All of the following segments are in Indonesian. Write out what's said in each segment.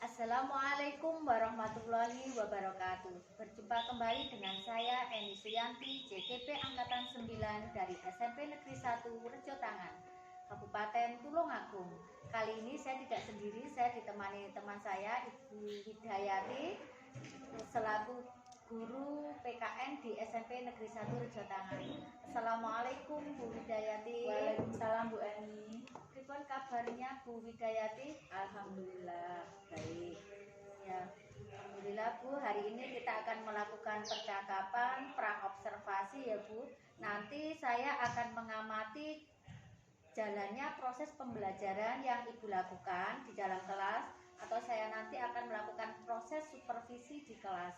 Assalamualaikum warahmatullahi wabarakatuh. Berjumpa kembali dengan saya Eni Suyanti, JKP Angkatan 9 dari SMP Negeri 1 Rejotangan, Kabupaten Tulungagung. Kali ini saya tidak sendiri, saya ditemani teman saya Ibu Widayati selaku guru PKN di SMP Negeri 1 Rejotangan. Assalamualaikum Bu Widayati. Waalaikumsalam Bu Eni. Pripun kabarnya Bu Widayati? Alhamdulillah baik. Ya, alhamdulillah Bu, hari ini kita akan melakukan percakapan praobservasi ya Bu. Nanti saya akan mengamati jalannya proses pembelajaran yang Ibu lakukan di dalam kelas, atau saya nanti akan melakukan proses supervisi di kelas.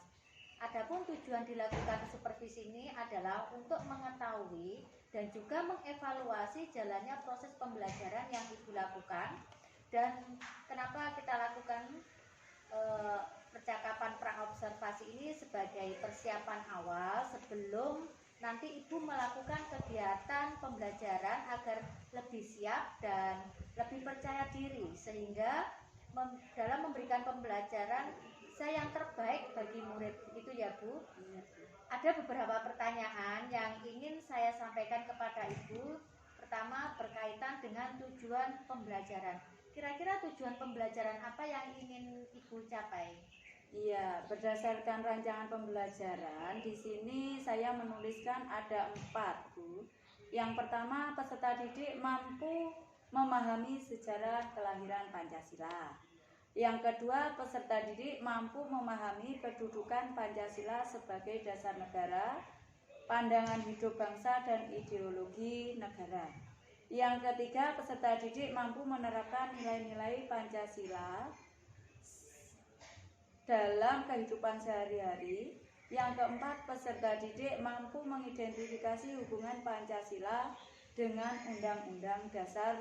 Adapun tujuan dilakukan supervisi ini adalah untuk mengetahui dan juga mengevaluasi jalannya proses pembelajaran yang Ibu lakukan, dan kenapa kita lakukan percakapan praobservasi ini sebagai persiapan awal sebelum nanti Ibu melakukan kegiatan pembelajaran agar lebih siap dan lebih percaya diri, sehingga dalam memberikan pembelajaran saya yang terbaik bagi murid. Itu ya Bu. Ada beberapa pertanyaan yang ingin saya sampaikan kepada Ibu. Pertama, berkaitan dengan tujuan pembelajaran. Kira-kira tujuan pembelajaran apa yang ingin Ibu capai? Iya, berdasarkan rancangan pembelajaran di sini saya menuliskan ada 4 Bu. Yang pertama, peserta didik mampu memahami sejarah kelahiran Pancasila. Yang kedua, peserta didik mampu memahami kedudukan Pancasila sebagai dasar negara, pandangan hidup bangsa dan ideologi negara. Yang ketiga, peserta didik mampu menerapkan nilai-nilai Pancasila dalam kehidupan sehari-hari. Yang keempat, peserta didik mampu mengidentifikasi hubungan Pancasila dengan Undang-Undang Dasar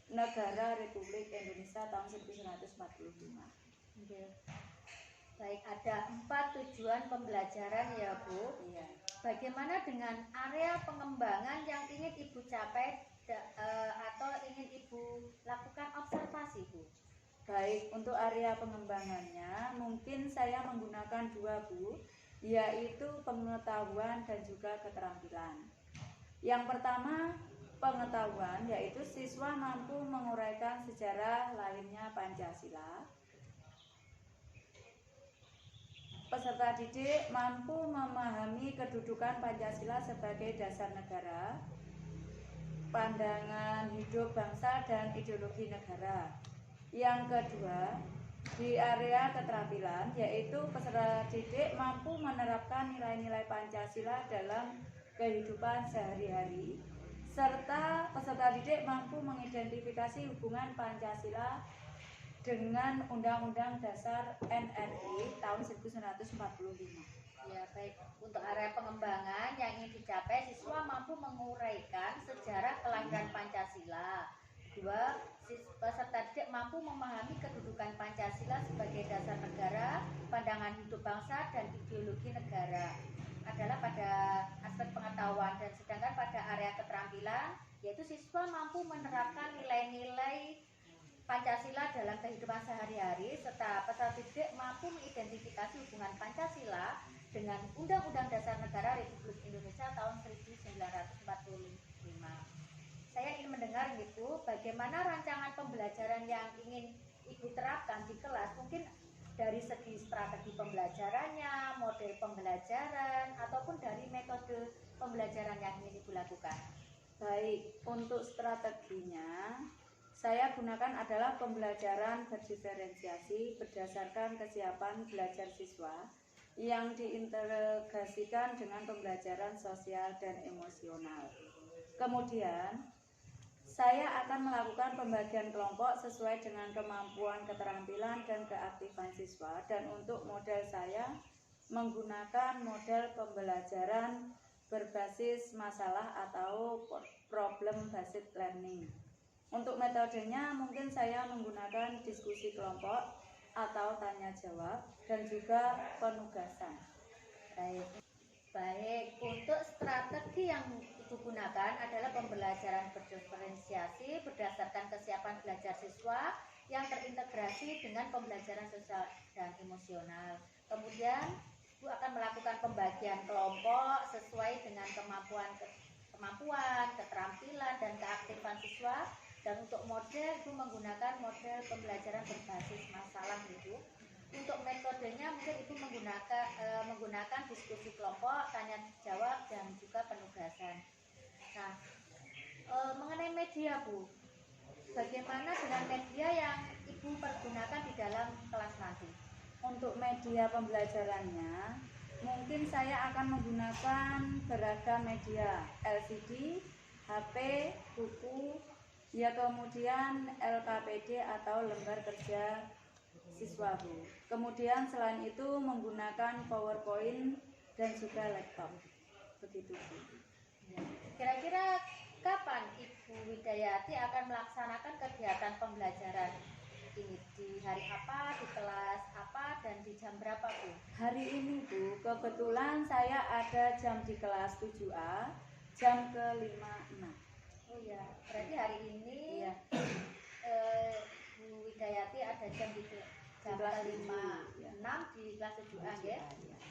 Negara Republik Indonesia tahun 1945. Baik, ada 4 tujuan pembelajaran ya Bu. Iya. Bagaimana dengan area pengembangan yang ingin Ibu capai atau ingin Ibu lakukan observasi Bu? Baik, untuk area pengembangannya mungkin saya menggunakan 2 Bu, yaitu pengetahuan dan juga keterampilan. Yang pertama, pengetahuan, yaitu siswa mampu menguraikan sejarah lahirnya Pancasila. Peserta didik mampu memahami kedudukan Pancasila sebagai dasar negara, pandangan hidup bangsa dan ideologi negara. Yang kedua, di area keterampilan, yaitu peserta didik mampu menerapkan nilai-nilai Pancasila dalam kehidupan sehari-hari, serta peserta didik mampu mengidentifikasi hubungan Pancasila dengan Undang-Undang Dasar NRI tahun 1945. Ya, baik. Untuk area pengembangan yang ingin dicapai, siswa mampu menguraikan sejarah kelahiran Pancasila. Kedua, peserta didik mampu memahami kedudukan Pancasila sebagai dasar negara, pandangan hidup bangsa dan ideologi negara. Adalah pada aspek pengetahuan, dan sedangkan pada area keterampilan, yaitu siswa mampu menerapkan nilai-nilai Pancasila dalam kehidupan sehari-hari, serta peserta didik mampu mengidentifikasi hubungan Pancasila dengan Undang-Undang Dasar Negara Republik Indonesia tahun 1945. Saya ingin mendengar gitu, bagaimana rancangan pembelajaran yang ingin Ibu terapkan di kelas, mungkin dari segi strategi pembelajarannya, model pembelajaran, ataupun dari metode pembelajaran yang ingin Ibu lakukan. Baik, untuk strateginya saya gunakan adalah pembelajaran berdiferensiasi berdasarkan kesiapan belajar siswa yang diintegrasikan dengan pembelajaran sosial dan emosional. Kemudian, saya akan melakukan pembagian kelompok sesuai dengan kemampuan, keterampilan, dan keaktifan siswa. Dan untuk model saya menggunakan model pembelajaran berbasis masalah atau problem based learning. Untuk metodenya mungkin saya menggunakan diskusi kelompok atau tanya jawab dan juga penugasan. Baik, untuk strategi yang Ibu gunakan adalah pembelajaran berdiferensiasi berdasarkan kesiapan belajar siswa yang terintegrasi dengan pembelajaran sosial dan emosional. Kemudian Ibu akan melakukan pembagian kelompok sesuai dengan kemampuan, keterampilan, dan keaktifan siswa. Dan untuk model, Ibu menggunakan model pembelajaran berbasis masalah, Ibu. Untuk metodenya mungkin Ibu menggunakan diskusi kelompok, tanya jawab, dan juga penugasan. Nah, mengenai media, Bu, bagaimana dengan media yang Ibu pergunakan di dalam kelas nanti? Untuk media pembelajarannya, mungkin saya akan menggunakan beragam media, LCD, HP, buku, ya kemudian LKPD atau lembar kerja siswa, Bu. Kemudian selain itu menggunakan PowerPoint dan juga laptop. Begitu, Bu. Kira-kira kapan Ibu Widayati akan melaksanakan kegiatan pembelajaran ini? Di hari apa, di kelas apa, dan di jam berapa, Bu? Hari ini, Bu, kebetulan saya ada jam di kelas 7A, jam ke-56. Oh ya, berarti hari ini Iya. Bu Widayati ada jam di jam ke-56 di kelas 7A, ya?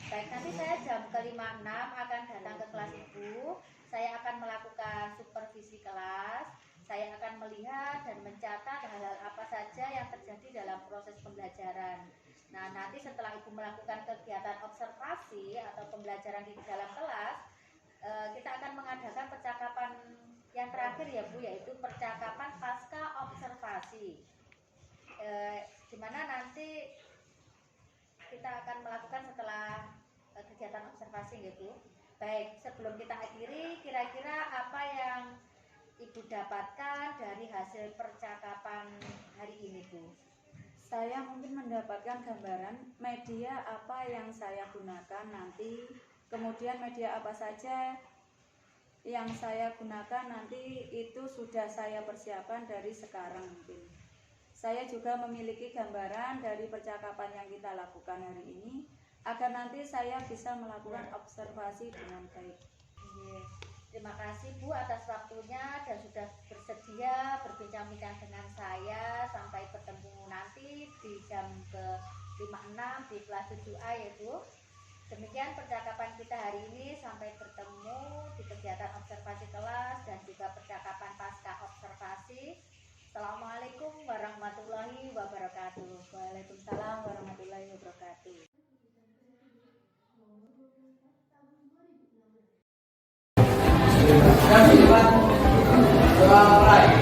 Baik, nanti saya jam ke-56 akan datang ke kelas Ibu. Saya akan melakukan supervisi kelas. Saya akan melihat dan mencatat hal-hal apa saja yang terjadi dalam proses pembelajaran. Nah, nanti setelah Ibu melakukan kegiatan observasi atau pembelajaran di dalam kelas, kita akan mengadakan percakapan yang terakhir, ya Bu, yaitu percakapan pasca observasi. Di mana nanti kita akan melakukan setelah kegiatan observasi, gitu. Baik, sebelum kita akhiri, kira-kira apa yang Ibu dapatkan dari hasil percakapan hari ini, Bu? Saya mungkin mendapatkan gambaran media apa yang saya gunakan nanti, kemudian media apa saja yang saya gunakan nanti itu sudah saya persiapkan dari sekarang mungkin. Saya juga memiliki gambaran dari percakapan yang kita lakukan hari ini, agar nanti saya bisa melakukan observasi dengan baik. Terima kasih, Bu, atas waktunya dan sudah bersedia berbincang-bincang dengan saya. Sampai bertemu nanti di jam ke-56 di kelas 7A, ya, Bu. Demikian percakapan kita hari ini. Sampai bertemu di kegiatan observasi kelas dan juga percakapan pasca observasi. Assalamualaikum warahmatullahi wabarakatuh. Waalaikumsalam warahmatullahi wabarakatuh. Bismillahirrahmanirrahim.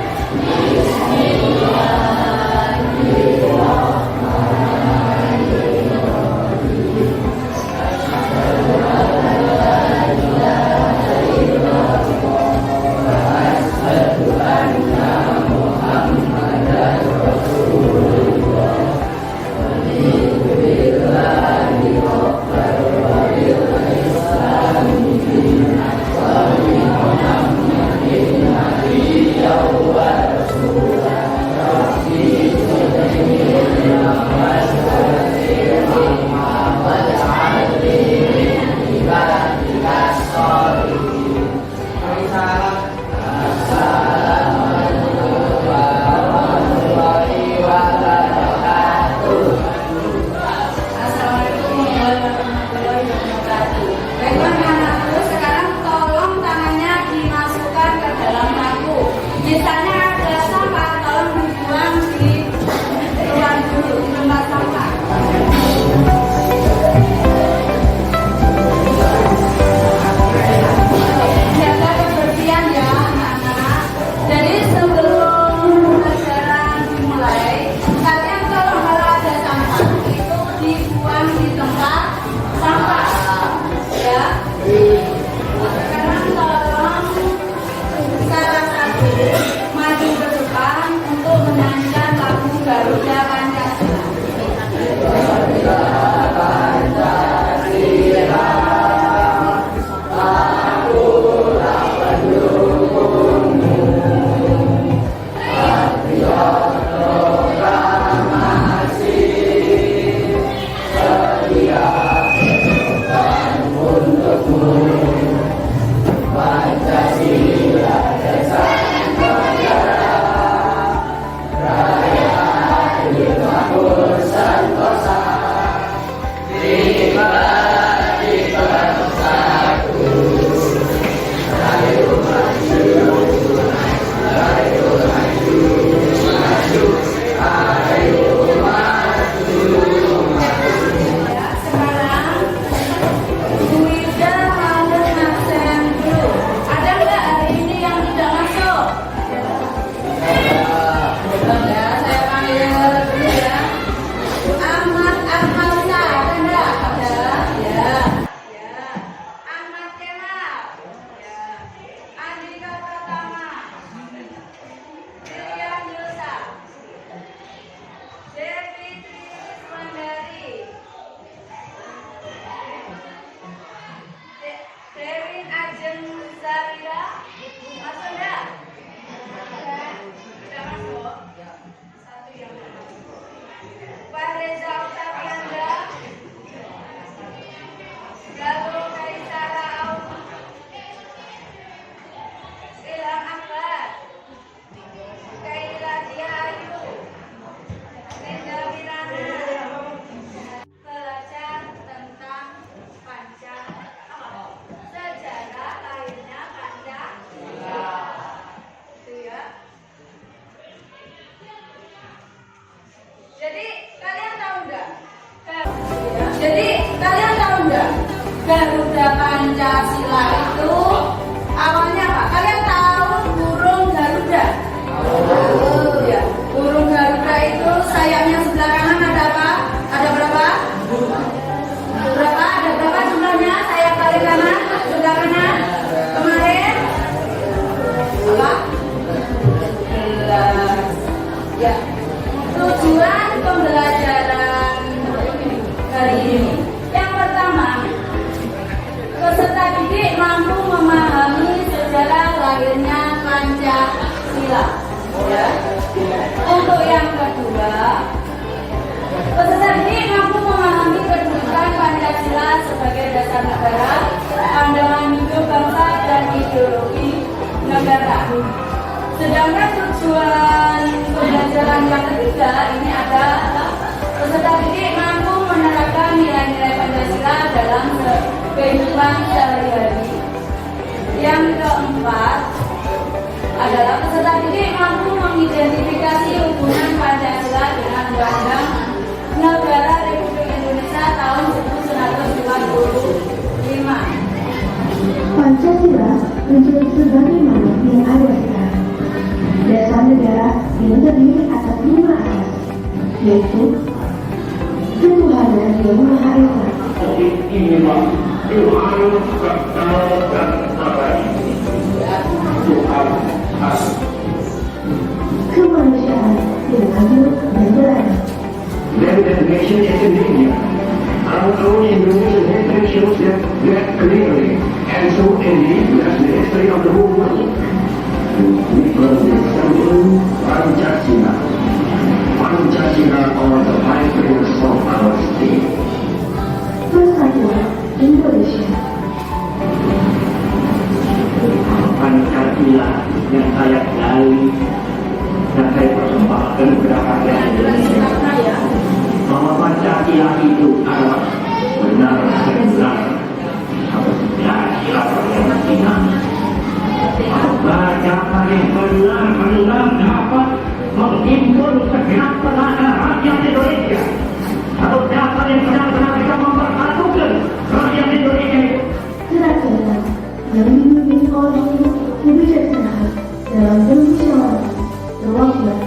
Garuda Pancasila itu awalnya apa? Kalian tahu burung Garuda? Ya. Burung Garuda itu sayapnya sebelah kanan ada apa? Ada berapa? Berapa? Ada berapa jumlahnya? Sayap paling kanan, sebelah kanan. Kemarin apa? 11. Ya. Tujuan pembelajaran hari ini. Yang pertama, peserta didik mampu memahami sejarah lahirnya Pancasila. Ya. Untuk yang kedua, peserta didik mampu memahami kedudukan Pancasila sebagai dasar negara, pandangan hidup bangsa dan ideologi negara. Sedangkan tujuan pembelajaran yang ketiga ini adalah peserta didik mampu menerapkan nilai-nilai Pancasila dalam kehidupan sehari-hari. Yang keempat adalah peserta didik mampu mengidentifikasi hubungan Pancasila dengan Undang-Undang Negara Republik Indonesia tahun 1945. Pancasila menjadi sebagaimana yang ada sekarang. Dasar negara yang terdiri atas 5 asas, yaitu ketuhanan yang Maha Esa, kemanusiaan yang adil dan beradab. Then the nation is in India. Our own Indonesian history shows that clearly, and so indeed that's the history of the whole world. Because it's something Pancasila. Pancasila are the five pillars of our state. Persatuan Indonesia. Pancasila yang saya gali dan saya persembahkan kepada rakyat Indonesia. Bahwa Pancasila itu adalah benar dan benar. Pancasila yang benar. Siapa yang benar dapat menghimpun segenap tenaga rakyat Indonesia. Atau siapa yang benar-benar bisa mempersatukan rakyat Indonesia itu. Kerajaan yang dipimpin oleh kebijaksanaan dalam bermusyawarah perwakilan.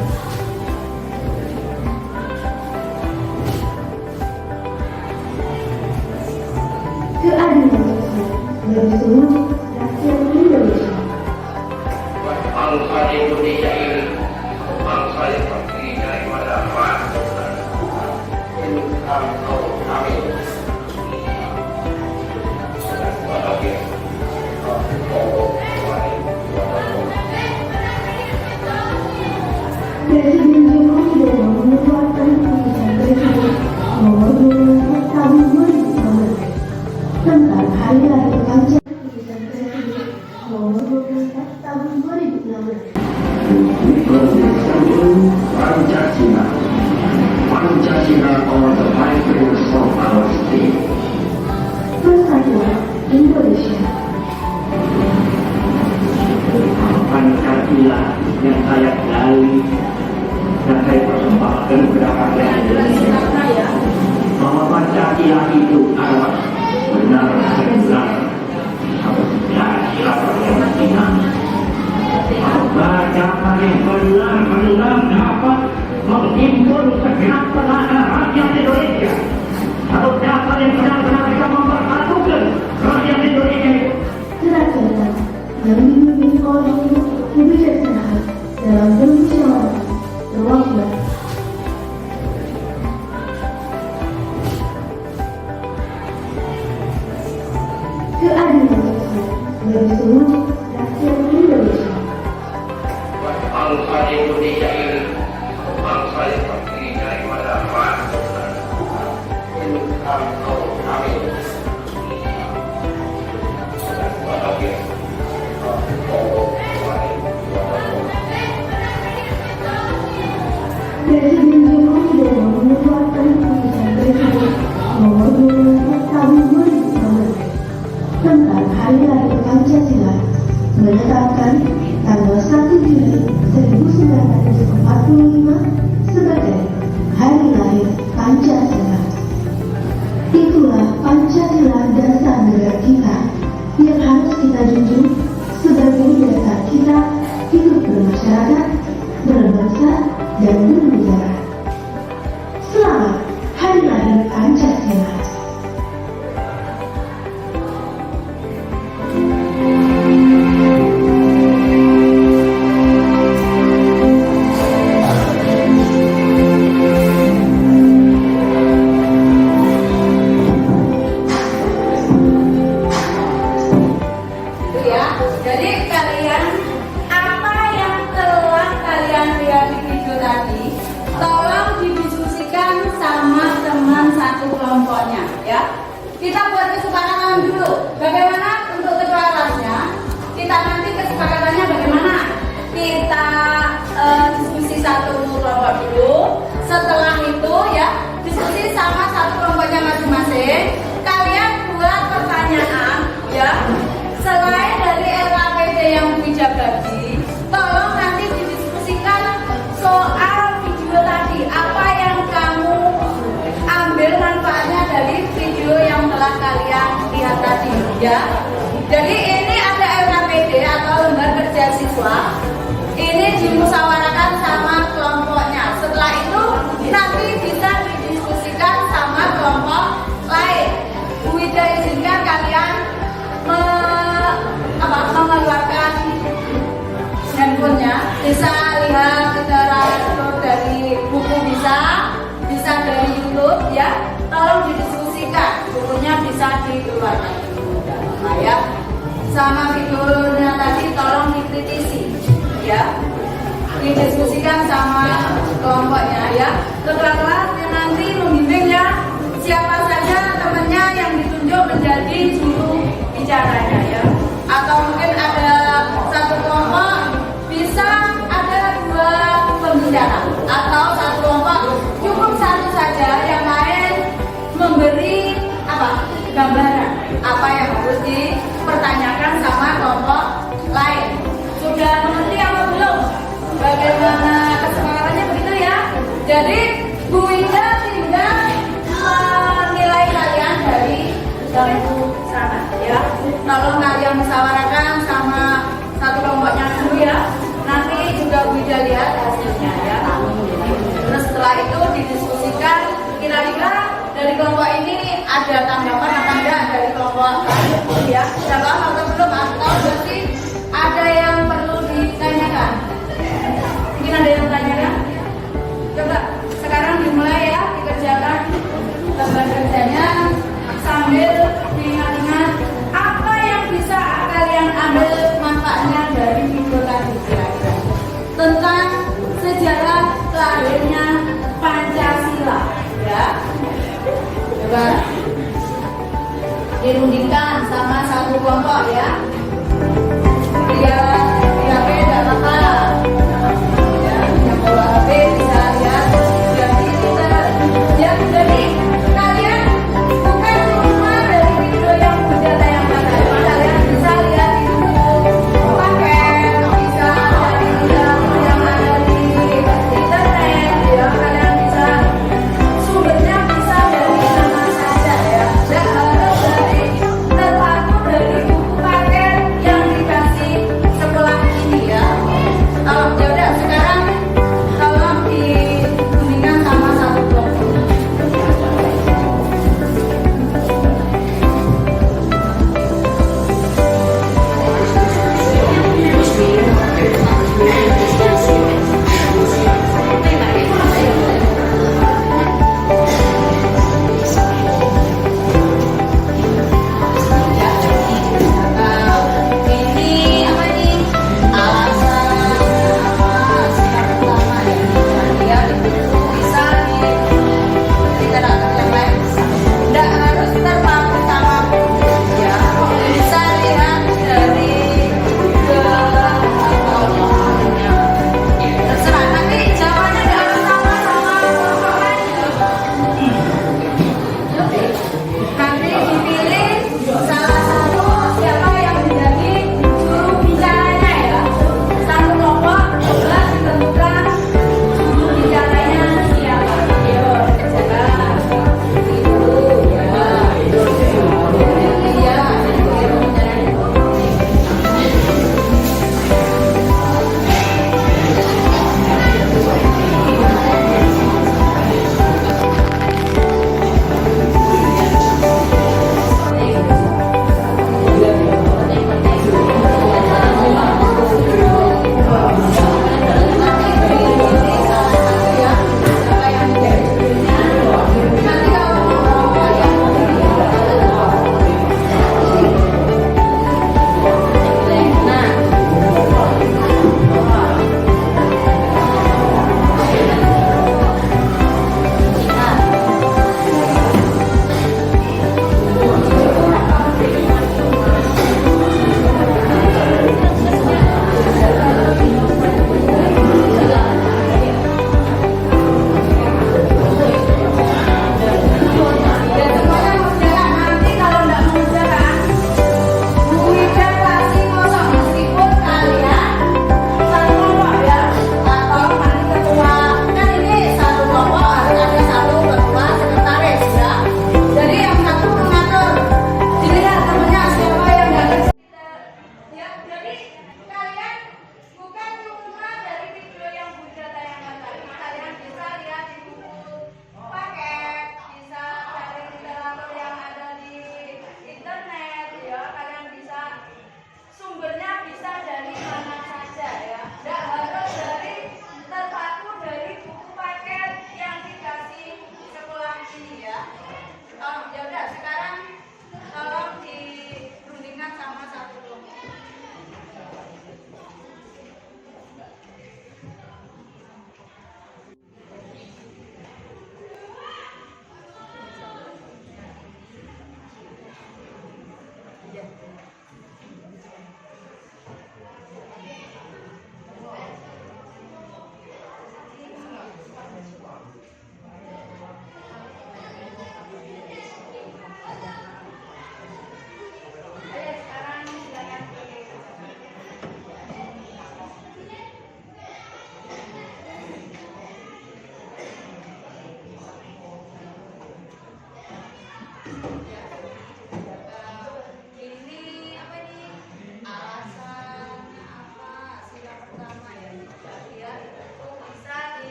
Keadilan sosial bagi seluruh rakyat Indonesia. Bangsa Indonesia ini bangsa yang terdiri daripada ras dan kami. Presiden Joko Widodo mengeluarkan keputusan Presiden Nomor 24 Tahun 2016 tentang Hari Lahir Pancasila. Keputusan Presiden Nomor 24 Tahun 2016. Pancasila. Pancasila are the five pillars of our state. Persatuan Indonesia. Pancasila yang saya gali dan saya persembahkan kepada rakyat Indonesia. Bahwa Pancasila itu adalah benar dan benar. Pancasila yang benar. Siapa yang benar dapat menghimpun segenap tenaga rakyat Indonesia. Atau siapa yang benar-benar bisa mempersatukan rakyat Indonesia itu. Kerajaan yang dipimpin oleh kebijaksanaan dalam bermusyawarah perwakilan. Keadilan sosial bagi seluruh rakyat Indonesia. Bangsa Indonesia ini bangsa yang terdiri daripada ras dan kami. Presiden Joko Widodo mengeluarkan keputusan Presiden Nomor 24 Tahun 2016 tentang Hari Lahir Pancasila, menetapkan tanggal 1 Juli 1945 sebagai Hari Lahir Pancasila. Itulah Pancasila dasar negara. kalian lihat tadi ya. Jadi ini ada LKPD atau lembar kerja siswa. Ini dimusyawarahkan sama kelompoknya. Setelah itu nanti bisa didiskusikan sama kelompok lain. Bu Wida izinkan kalian mengeluarkan handphonenya, bisa lihat literatur dari buku, bisa dari YouTube ya. Tolong didiskusikan, bukunya bisa dikeluarkan ya. Sama videonya tadi tolong dikritisi ya, didiskusikan sama kelompoknya ya. Ketua nanti membimbing ya, siapa saja temannya yang ditunjuk menjadi juru bicaranya ya. Atau mungkin ada satu kelompok bisa ada 2 pembicara, atau satu kelompok cukup satu saja, yang lain memberi gambaran apa yang harus dipertanyakan sama kelompok lain. Sudah mengerti apa belum? Bagaimana kesepakatannya begitu ya? Jadi Bu Wida tinggal menilai kalian dari bangku sana ya. Kalau kalian musyawarahkan sama satu kelompoknya dulu ya, nanti juga Bu Wida lihat hasilnya ya. Terus setelah itu didiskusikan kira-kira dari kelompok ini ada tanggapan apa enggak dari kelompok lain ya. Sudah paham atau belum? Atau berarti ada yang perlu ditanyakan? Mungkin ada yang ditanyakan? Coba sekarang dimulai ya, dikerjakan lembar kerjanya sambil diingat-ingat apa yang bisa kalian ambil manfaatnya dari video tadi kira-kira tentang sejarah lahirnya Pancasila ya. Coba dirundingkan sama satu kelompok ya. Dia beda apa? Ya, yang bawa HP bisa lihat. Jadi kalian bukan cuma dari video yang sudah tayangkan, kalian bisa lihat di YouTube, paket, bisa dari yang ada di internet ya. Kalian bisa sumbernya bisa dari mana saja ya. Dan harus dari terpaku dari buku paket yang dikasih sekolah.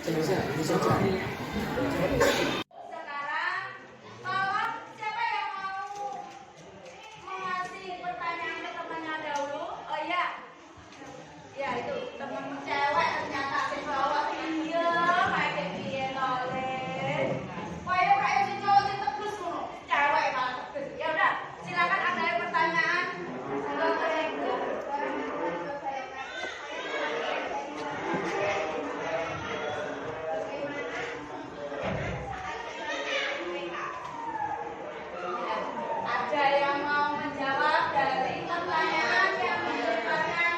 Sekarang tolong siapa yang mau mengasih pertanyaan ke temannya dahulu? Oh iya, ya itu temen cewek ternyata di bawah iya kayak dia noleh. Kayak kayak si cowok si tegas dulu, cewek malah tegas. Ya udah, silakan ada yang pertanyaan. Ada yang mau menjawab dari pertanyaan yang dilemparkan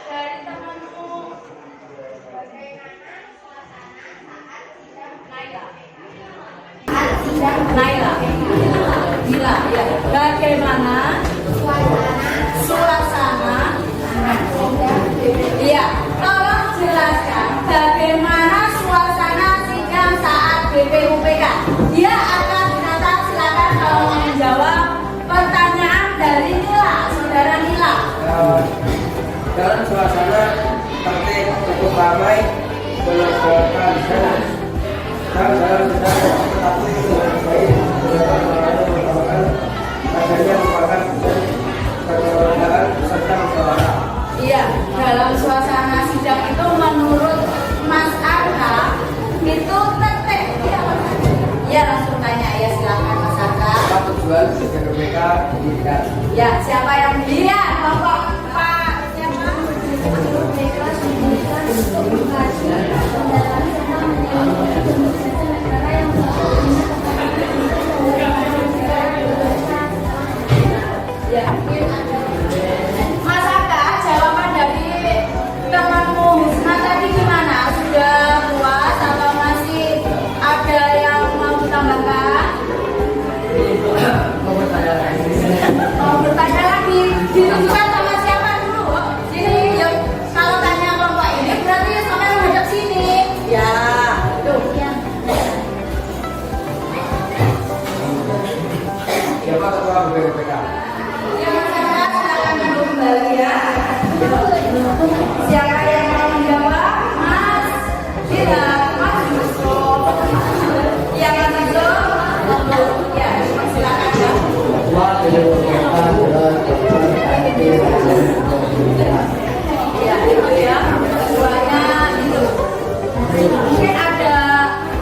dari temanmu? Naila. Gila, ya. Bagaimana suasana? Iya, tolong jelaskan bagaimana suasana sidang saat BPUPK. Dia akan dinata, silakan kalau mau menjawab pertanyaan dari Nila, saudara Nila. Dalam suasana tertib cukup ramai menegakkan dan dalam sedang tetapi dengan baik merupakan adanya merupakan keberadaan serta musyawarah. Iya, dalam suasana sidang itu menurut Mas Arka itu tertib. Ya langsung tanya ya, silakan Mas Arka. Apa tujuan BPUPK didirikan? Ya, siapa yang lihat? Bapak Pak siapa? Ya. Mas Arka, jawaban dari temanmu Husna tadi gimana? Sudah puas atau masih ada yang mau ditambahkan? Mau bertanya lagi? Ditunjukkan sama siapa dulu? Sini, yuk. Kalau tanya kelompok ini berarti sampai menghadap sini. Ya, tuh. Siapa ketua BPUPK? Ya, Mas Arka, silakan duduk kembali ya. Siapa yang mau menjawab? Mas, silakan. Mas Yusuf. Ya, Mas Yusuf. Ya, silakan ya. Ketua BPUPK adalah ketua Ya, itu ya. Keduanya itu. Mungkin ada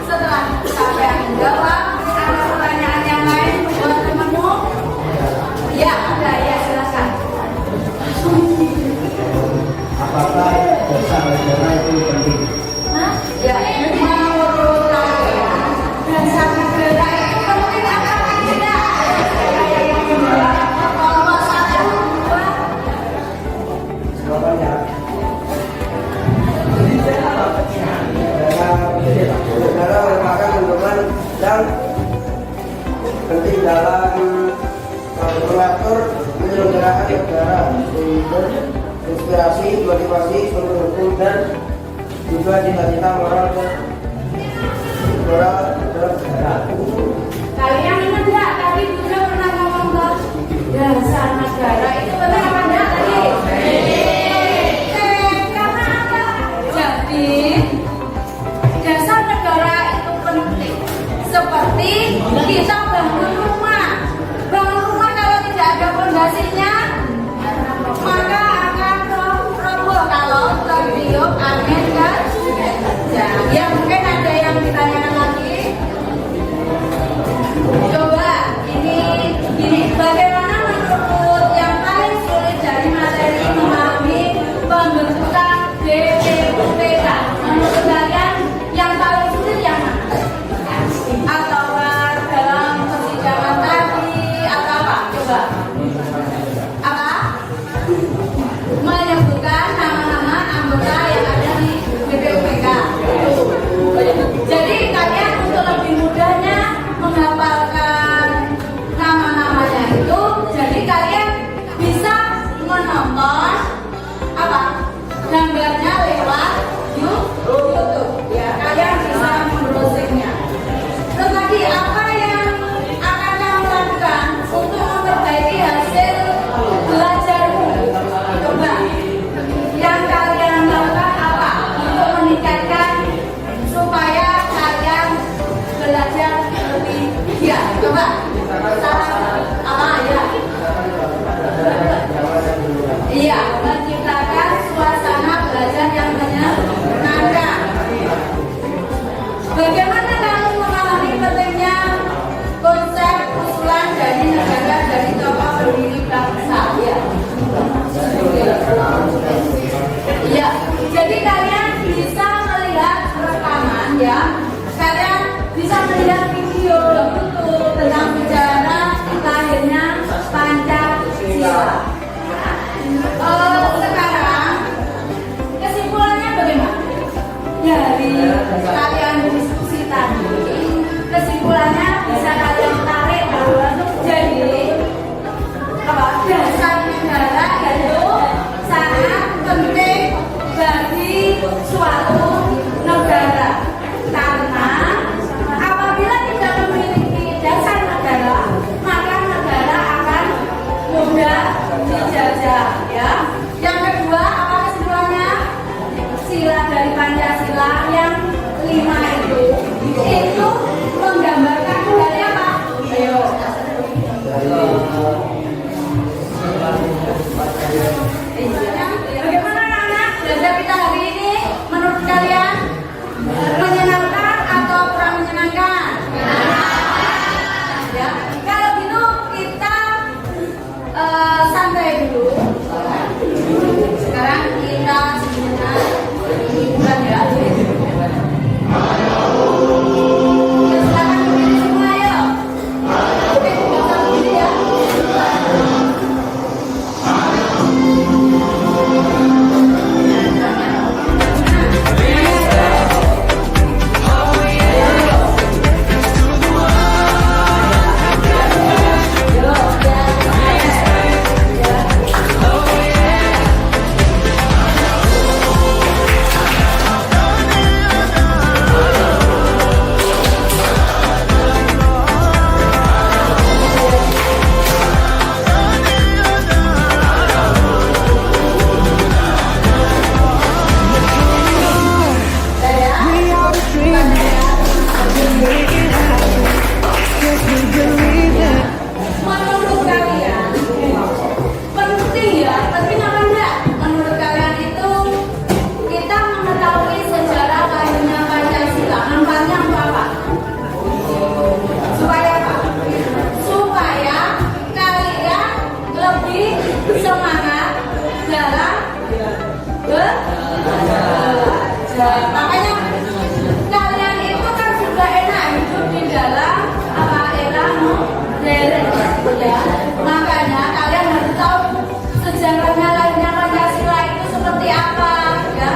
setelah sampai menjawab, ada pertanyaan yang lain buat temanmu? Ya, ada ya, silakan. apakah dasar negara itu penting? Hah? Ya, menurut saya dasar negara itu penting apa tidak? Kalau saya lupa. Jawabannya negara merupakan pedoman yang penting dalam mengatur penyelenggaraan negara, sehingga inspirasi, motivasi, sumber hukum dan juga cita-cita moral dalam negara. Kalian ingat nggak tadi Bunda pernah ngomong ke dasar negara itu benar apa enggak tadi? Karena apa? Jadi dasar negara itu penting. Seperti kita bangun rumah. Bangun rumah kalau tidak ada fondasinya, maka akan roboh kalau tertiup angin dan ya mungkin ada yang ditanyakan lagi. Coba ini bagaimana menurut yang paling sulit dari materi memahami pembentukan BPUPK? Menurut kalian yang paling sulit yang mana? Atau dalam persidangan tadi atau apa? Coba. Apa? Menyebutkan nama-nama anggota yang ada di BPUPK. Jadi kalian untuk lebih mudahnya menghafalkan nama-namanya itu, jadi kalian bisa menonton apa gambarnya lewat YouTube. Ya, kalian bisa membrowsingnya. Terus tadi apa yang akan kamu lakukan untuk memperbaiki aja ya. Yang kedua, apa kesimpulannya? Sila dari Pancasila yang 5 itu menggambarkan dari apa? Ayo. Bagaimana anak-anak? Belajar kita hari ini menurut kalian menyenangkan atau kurang menyenangkan? Ya, kalau gitu kita santai dulu. Sekarang kita sebentar hiburan ya. Ya, silakan berdiri semua ya. Oke, kita berdiri ya. Menurut kalian penting ya, penting apa enggak? Menurut kalian itu kita mengetahui sejarah lahirnya Pancasila, manfaatnya untuk apa? Supaya apa? Supaya kalian lebih semangat dalam belajar. Makanya kalian itu kan sudah enak hidup di dalam apa era modern ya. Makanya kalian harus tahu sejarahnya lahirnya Pancasila itu seperti apa ya.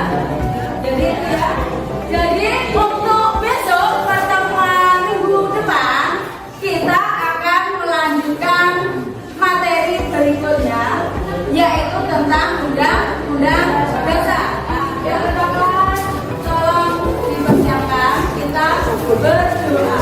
Jadi itu ya. Jadi untuk besok pertemuan minggu depan kita akan melanjutkan materi berikutnya yaitu tentang undang-undang dasar. Ya, teman-teman, tolong dipersiapkan kita berdoa.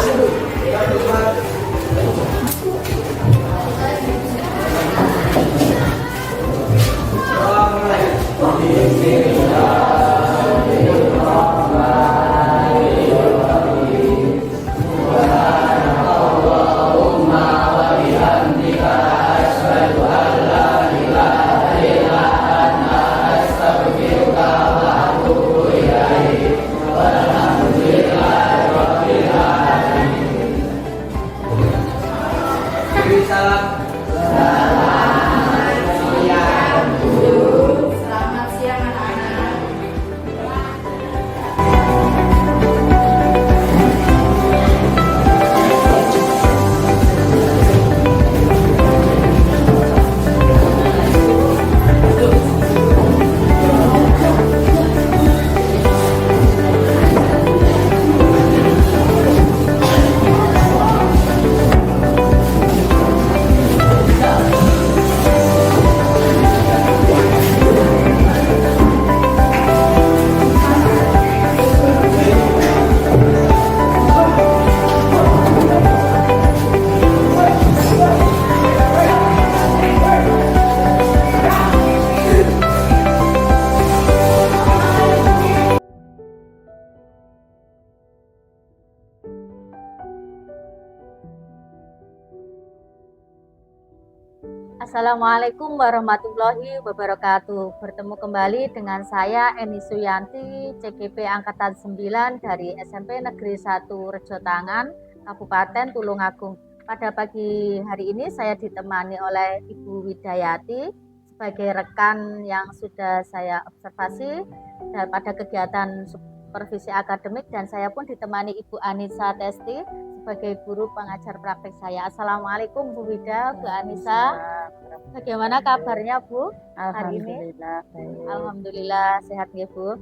Selamat siang anak-anak. Assalamualaikum warahmatullahi wabarakatuh. Bertemu kembali dengan saya Eni Suyanti, CGP Angkatan 9 dari SMP Negeri 1 Rejotangan, Kabupaten Tulungagung. Pada pagi hari ini saya ditemani oleh Ibu Widayati sebagai rekan yang sudah saya observasi pada kegiatan supervisi akademik, dan saya pun ditemani Ibu Anissa Testi sebagai guru pengajar praktik saya. Assalamualaikum Bu Wida, Bu Anissa. Bagaimana kabarnya Bu hari ini? Alhamdulillah baik. Alhamdulillah sehat ya Bu.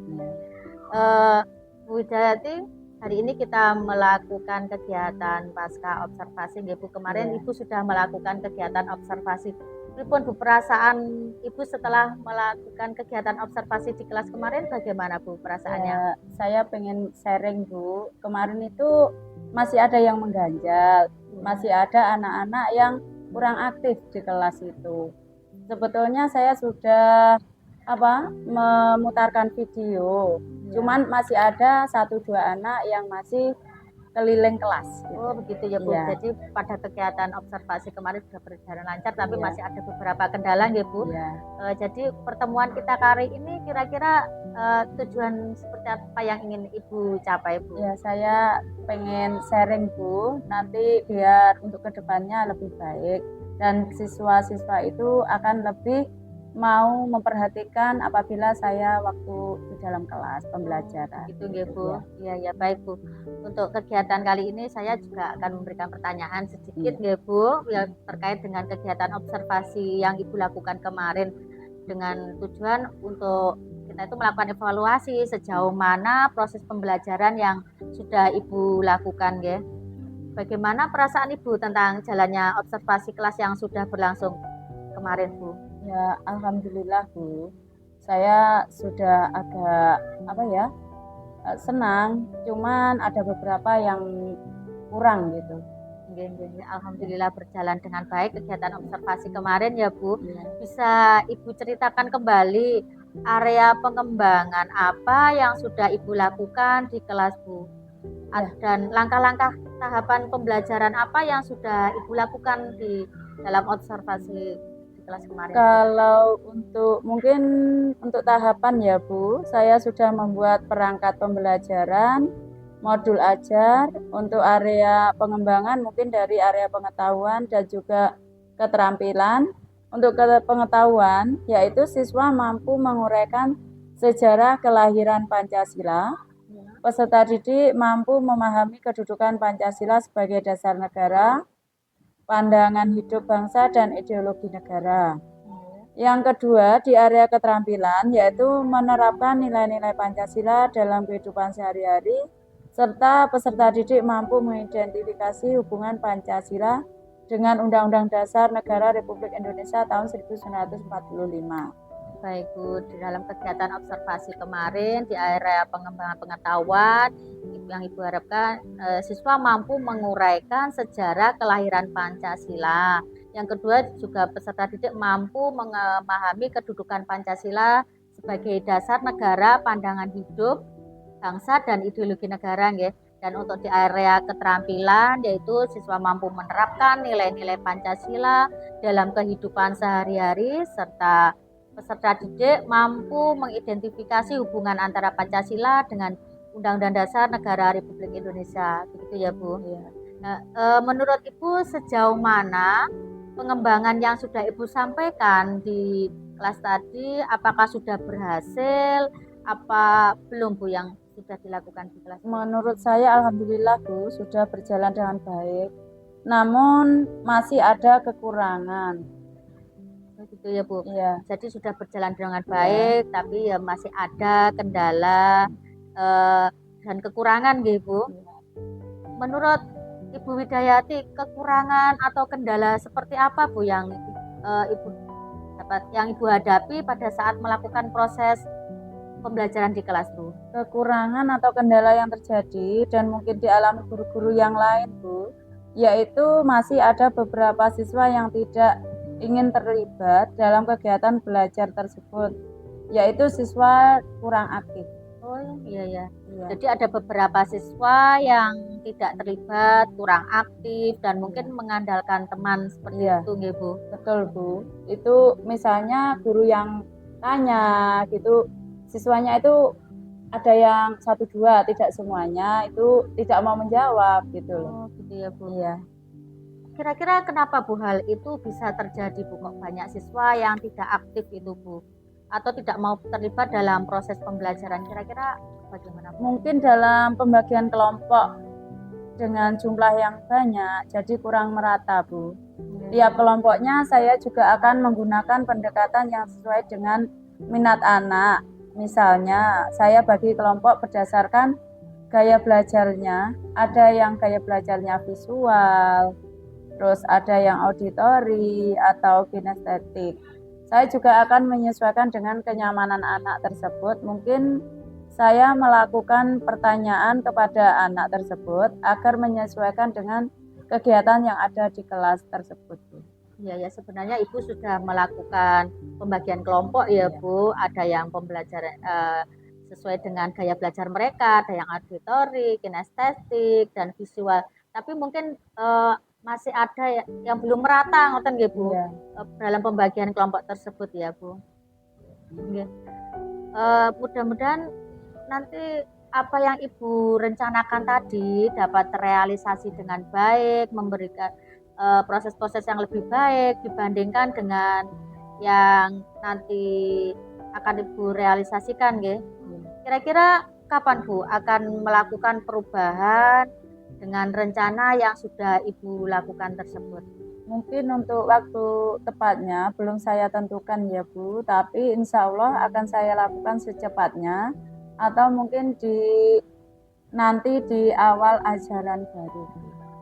Bu Widayati, hari ini kita melakukan kegiatan pasca observasi ya Bu. Kemarin Ibu sudah melakukan kegiatan observasi. Pripun Bu, perasaan Ibu setelah melakukan kegiatan observasi di kelas kemarin, bagaimana Bu perasaannya? Saya pengen sharing Bu. Kemarin itu masih ada yang mengganjal, masih ada anak-anak yang kurang aktif di kelas itu. Sebetulnya saya sudah memutarkan video, Ya. cuman masih ada 1-2 anak yang masih keliling kelas. Gitu. Oh begitu ya Bu. Iya. Jadi pada kegiatan observasi kemarin sudah berjalan lancar, tapi Iya. masih ada beberapa kendala ya Bu. Iya. Jadi pertemuan kita kali ini kira-kira tujuan seperti apa yang ingin Ibu capai Bu? Ya, saya pengen sharing Bu, nanti biar untuk kedepannya lebih baik dan siswa-siswa itu akan lebih mau memperhatikan apabila saya waktu di dalam kelas pembelajaran. Gitu ya Bu. Iya ya baik Bu. Untuk kegiatan kali ini saya juga akan memberikan pertanyaan sedikit ya Bu, ya terkait dengan kegiatan observasi yang Ibu lakukan kemarin dengan tujuan untuk kita itu melakukan evaluasi sejauh mana proses pembelajaran yang sudah Ibu lakukan ya. Bagaimana perasaan Ibu tentang jalannya observasi kelas yang sudah berlangsung kemarin Bu? Ya, alhamdulillah Bu. Saya sudah agak senang, cuman ada beberapa yang kurang gitu. Alhamdulillah berjalan dengan baik kegiatan observasi kemarin ya Bu. Ya. Bisa Ibu ceritakan kembali area pengembangan apa yang sudah Ibu lakukan di kelas Bu? Dan langkah-langkah tahapan pembelajaran apa yang sudah Ibu lakukan di dalam observasi di kelas kemarin? Kalau mungkin untuk tahapan ya Bu, saya sudah membuat perangkat pembelajaran, modul ajar. Untuk area pengembangan mungkin dari area pengetahuan dan juga keterampilan. Untuk pengetahuan yaitu siswa mampu menguraikan sejarah kelahiran Pancasila. Peserta didik mampu memahami kedudukan Pancasila sebagai dasar negara, pandangan hidup bangsa dan ideologi negara. Yang kedua, di area keterampilan yaitu menerapkan nilai-nilai Pancasila dalam kehidupan sehari-hari, serta peserta didik mampu mengidentifikasi hubungan Pancasila dengan Undang-Undang Dasar Negara Republik Indonesia tahun 1945. Baik Bu, di dalam kegiatan observasi kemarin di area pengembangan pengetahuan yang Ibu harapkan siswa mampu menguraikan sejarah kelahiran Pancasila. Yang kedua juga peserta didik mampu memahami kedudukan Pancasila sebagai dasar negara, pandangan hidup bangsa dan ideologi negara ya. Dan untuk di area keterampilan yaitu siswa mampu menerapkan nilai-nilai Pancasila dalam kehidupan sehari-hari serta peserta didik mampu mengidentifikasi hubungan antara Pancasila dengan Undang-Undang Dasar Negara Republik Indonesia. Begitu ya Bu? Ya. Nah, menurut Ibu sejauh mana pengembangan yang sudah Ibu sampaikan di kelas tadi, apakah sudah berhasil, apa belum Bu yang sudah dilakukan di kelas? Menurut saya alhamdulillah Bu, sudah berjalan dengan baik. Namun masih ada kekurangan. Gitu ya Bu. Iya. Jadi sudah berjalan dengan baik, tapi ya masih ada kendala dan kekurangan gitu Bu. Menurut Ibu Widayati, kekurangan atau kendala seperti apa Bu yang Ibu hadapi pada saat melakukan proses pembelajaran di kelas Bu? Kekurangan atau kendala yang terjadi dan mungkin dialami guru-guru yang lain Bu, yaitu masih ada beberapa siswa yang tidak ingin terlibat dalam kegiatan belajar tersebut, yaitu siswa kurang aktif. Oh iya. Jadi ada beberapa siswa yang tidak terlibat, kurang aktif dan mungkin mengandalkan teman seperti itu nggih Bu. Betul Bu. Itu misalnya guru yang tanya gitu, siswanya itu ada yang 1-2, tidak semuanya itu tidak mau menjawab gitu loh. Oh gitu ya Bu. Iya. Kira-kira kenapa Bu hal itu bisa terjadi Bu? Kok banyak siswa yang tidak aktif itu Bu? Atau tidak mau terlibat dalam proses pembelajaran? Kira-kira bagaimana Bu? Mungkin dalam pembagian kelompok dengan jumlah yang banyak, jadi kurang merata Bu. Tiap kelompoknya saya juga akan menggunakan pendekatan yang sesuai dengan minat anak. Misalnya, saya bagi kelompok berdasarkan gaya belajarnya. Ada yang gaya belajarnya visual, terus ada yang auditori atau kinestetik. Saya juga akan menyesuaikan dengan kenyamanan anak tersebut. Mungkin saya melakukan pertanyaan kepada anak tersebut agar menyesuaikan dengan kegiatan yang ada di kelas tersebut. Ya, sebenarnya Ibu sudah melakukan pembagian kelompok ya Bu. Ada yang pembelajaran sesuai dengan gaya belajar mereka, ada yang auditori, kinestetik, dan visual. Tapi mungkin masih ada yang belum merata, ngoten nggih Bu, Iya. dalam pembagian kelompok tersebut ya Bu. Nggih. Mudah-mudahan nanti apa yang Ibu rencanakan tadi dapat terrealisasi dengan baik, memberikan proses-proses yang lebih baik dibandingkan dengan yang nanti akan Ibu realisasikan nggih. Kira-kira kapan Bu akan melakukan perubahan dengan rencana yang sudah Ibu lakukan tersebut? Mungkin untuk waktu tepatnya belum saya tentukan ya Bu, tapi insya Allah akan saya lakukan secepatnya atau mungkin nanti di awal ajaran baru.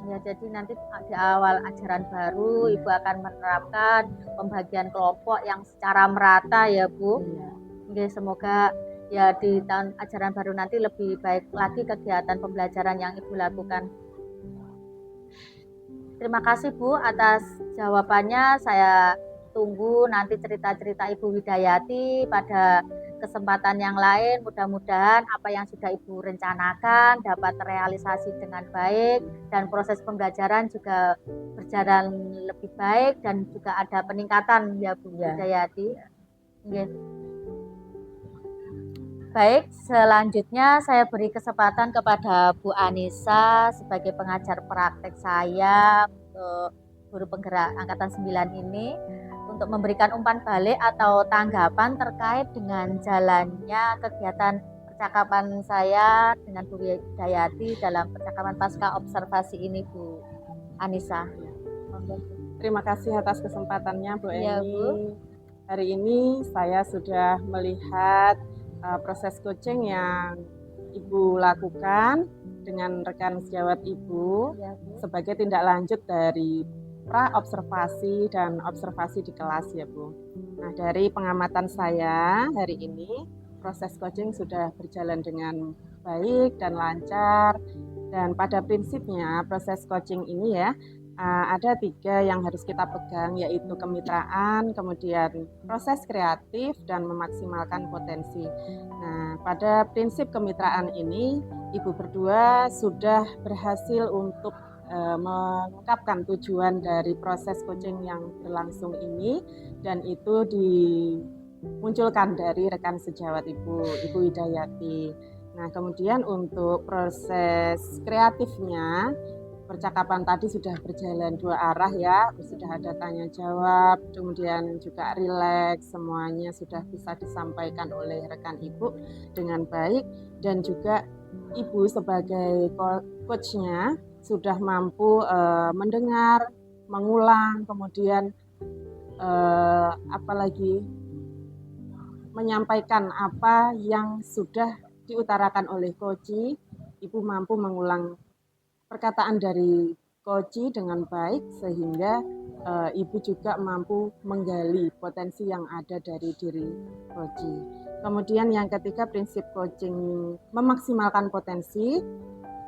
Ya, jadi nanti di awal ajaran baru Ibu akan menerapkan pembagian kelompok yang secara merata ya Bu. Iya. Oke, semoga ya di tahun ajaran baru nanti lebih baik lagi kegiatan pembelajaran yang Ibu lakukan. Terima kasih Bu atas jawabannya. Saya tunggu nanti cerita-cerita Ibu Widayati pada kesempatan yang lain. Mudah-mudahan apa yang sudah Ibu rencanakan dapat terrealisasi dengan baik dan proses pembelajaran juga berjalan lebih baik dan juga ada peningkatan ya Bu Widayati. Nggih. Baik, selanjutnya saya beri kesempatan kepada Bu Anissa sebagai pengajar praktek saya untuk guru penggerak angkatan 9 ini untuk memberikan umpan balik atau tanggapan terkait dengan jalannya kegiatan percakapan saya dengan Bu Widayati dalam percakapan pasca observasi ini Bu Anissa. Terima kasih atas kesempatannya Bu Eni. Ya, Bu. Hari ini saya sudah melihat proses coaching yang Ibu lakukan dengan rekan sejawat Ibu Ya, Bu. sebagai tindak lanjut dari pra-observasi dan observasi di kelas ya Bu. Nah, dari pengamatan saya hari ini proses coaching sudah berjalan dengan baik dan lancar, dan pada prinsipnya proses coaching ini ya ada 3 yang harus kita pegang, yaitu kemitraan, kemudian proses kreatif, dan memaksimalkan potensi. Nah, pada prinsip kemitraan ini, Ibu berdua sudah berhasil untuk mengungkapkan tujuan dari proses coaching yang berlangsung ini, dan itu dimunculkan dari rekan sejawat Ibu Widayati. Nah, kemudian untuk proses kreatifnya, percakapan tadi sudah berjalan 2 arah ya, sudah ada tanya jawab, kemudian juga rileks, semuanya sudah bisa disampaikan oleh rekan Ibu dengan baik, dan juga Ibu sebagai coachnya sudah mampu mendengar, mengulang, kemudian apalagi menyampaikan apa yang sudah diutarakan oleh coach. Ibu mampu mengulang perkataan dari coach dengan baik sehingga Ibu juga mampu menggali potensi yang ada dari diri coach. Kemudian yang ketiga, prinsip coaching memaksimalkan potensi.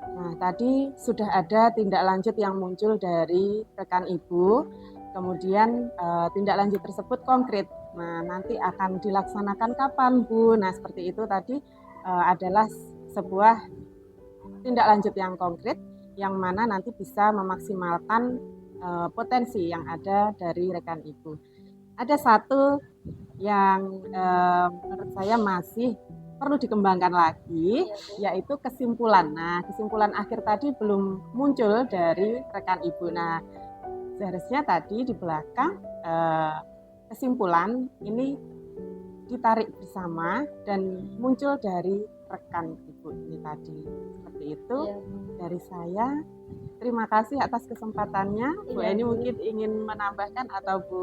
Nah, tadi sudah ada tindak lanjut yang muncul dari rekan Ibu. Kemudian tindak lanjut tersebut konkret. Nah, nanti akan dilaksanakan kapan, Bu? Nah, seperti itu tadi adalah sebuah tindak lanjut yang konkret yang mana nanti bisa memaksimalkan potensi yang ada dari rekan Ibu. Ada satu yang menurut saya masih perlu dikembangkan lagi, yaitu kesimpulan. Nah, kesimpulan akhir tadi belum muncul dari rekan Ibu. Nah, seharusnya tadi di belakang kesimpulan ini ditarik bersama dan muncul dari rekan Ibu ini tadi. Seperti itu dari saya. Terima kasih atas kesempatannya. Bu Eni mungkin ingin menambahkan atau Bu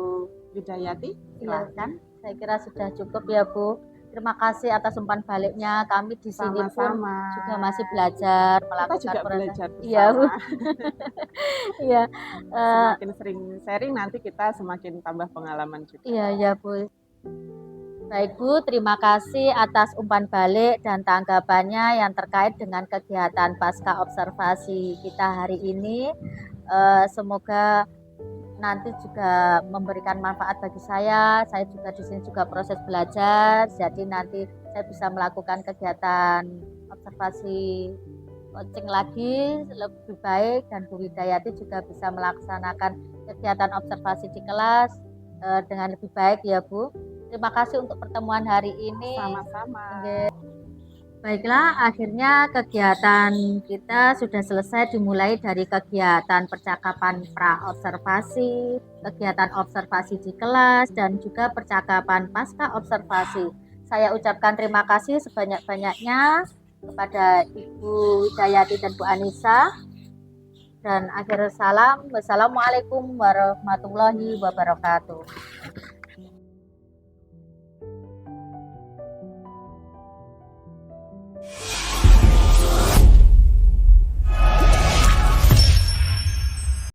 Widayati, silakan. Saya kira sudah cukup ya Bu. Terima kasih atas umpan baliknya. Kami di sini pun juga masih belajar melakukan Kita juga belajar bersama. Iya Bu. Iya. Semakin sering sharing nanti kita semakin tambah pengalaman juga. Iya Bu. Baik Bu, terima kasih atas umpan balik dan tanggapannya yang terkait dengan kegiatan pasca observasi kita hari ini. Semoga nanti juga memberikan manfaat bagi saya. Saya juga di sini juga proses belajar, jadi nanti saya bisa melakukan kegiatan observasi coaching lagi lebih baik, dan Bu Widayati juga bisa melaksanakan kegiatan observasi di kelas dengan lebih baik ya Bu. Terima kasih untuk pertemuan hari ini. Sama-sama. Baiklah, akhirnya kegiatan kita sudah selesai, dimulai dari kegiatan percakapan pra-observasi, kegiatan observasi di kelas, dan juga percakapan pasca observasi. Saya ucapkan terima kasih sebanyak-banyaknya kepada Ibu Widayati dan Bu Anissa. Dan akhir salam, wassalamualaikum warahmatullahi wabarakatuh.